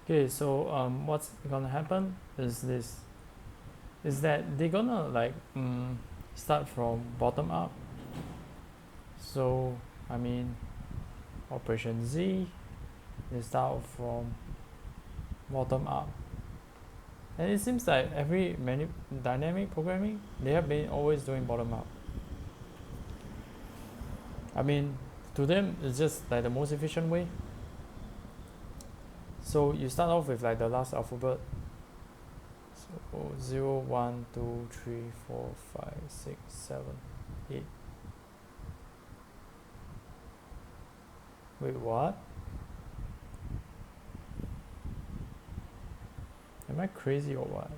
Okay, so what's gonna happen is this, is that they're gonna like start from bottom up. So I mean, Operation Z, they start from bottom up, and it seems like every dynamic programming, they have been always doing bottom up. I mean, to them it's just like the most efficient way. So you start off with like the last alphabet. So 0, 1, 2, 3, 4, 5, 6, 7, 8. Wait, what? Am I crazy or what?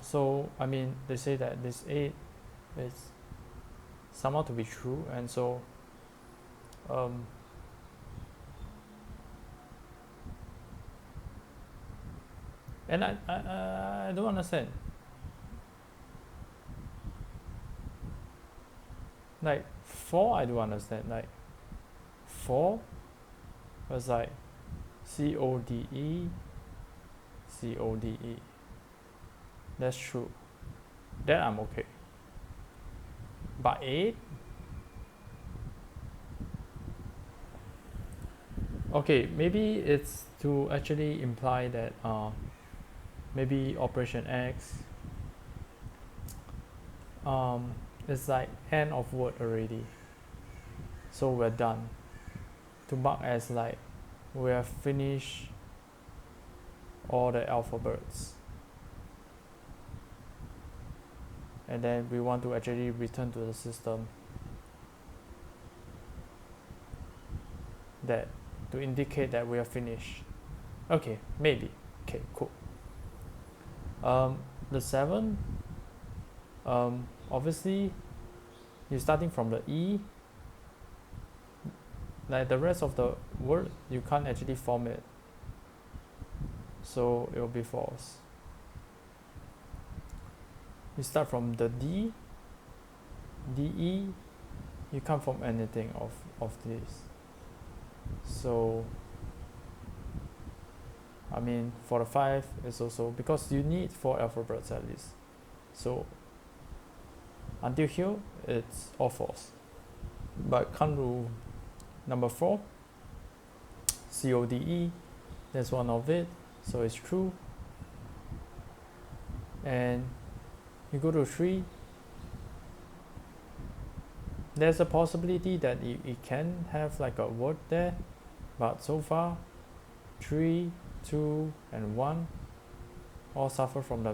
So I mean, they say that this 8 is somehow to be true, and so um, and I don't understand. Like 4, I do understand. Like 4 was like CODE, CODE. That's true. That I'm okay. But 8, okay, maybe it's to actually imply that maybe Operation X is like end of word already, so we're done, to mark as like we have finished all the alphabets, and then we want to actually return to the system that to indicate that we are finished. Okay, maybe. Okay, cool. The 7, obviously you're starting from the E, like the rest of the word you can't actually form it, so it will be false. You start from the D, DE, you can't form anything of this. So I mean, for the 5 is also because you need 4 alphabets at least. So until here it's all false. But come to number 4, CODE, that's one of it, so it's true. And you go to 3, there's a possibility that it can have like a word there, but so far 3, 2, and 1 all suffer from the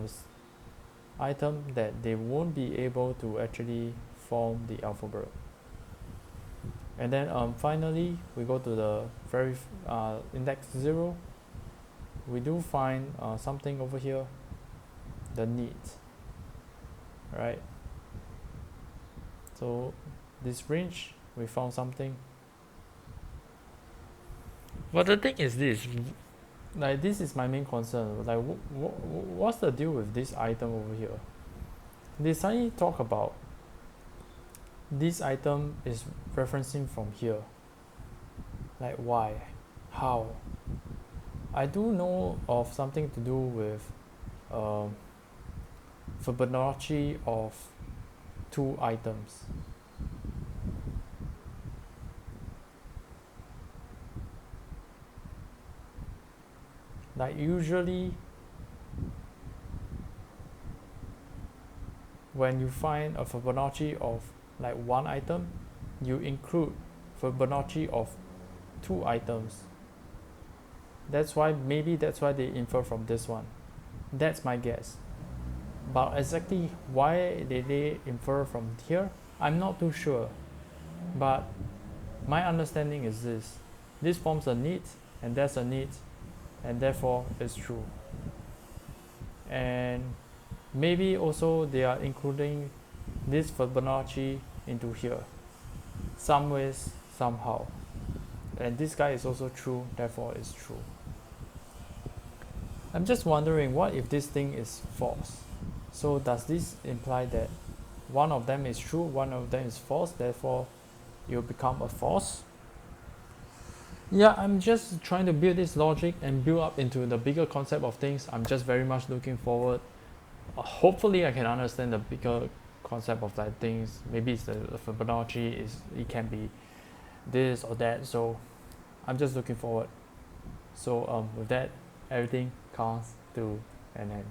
item that they won't be able to actually form the alphabet. And then finally we go to the very index 0. We do find something over here, the need, right? So this range we found something, but the thing is this, like this is my main concern, like what's the deal with this item over here? They suddenly talk about this item is referencing from here, like why, how? I do know of something to do with Fibonacci of 2 items. Like usually when you find a Fibonacci of like 1 item, you include Fibonacci of 2 items. That's why they infer from this one. That's my guess. But exactly why did they infer from here, I'm not too sure. But my understanding is this. This forms a need, and that's a need, and therefore it's true. And maybe also they are including this Fibonacci into here, some ways, somehow. And this guy is also true, therefore it's true. I'm just wondering, what if this thing is false? So does this imply that one of them is true, one of them is false, therefore you become a false? Yeah, I'm just trying to build this logic and build up into the bigger concept of things. I'm just very much looking forward. Hopefully I can understand the bigger concept of like things. Maybe it's the Fibonacci, it can be this or that. So I'm just looking forward. So with that, everything comes to an end.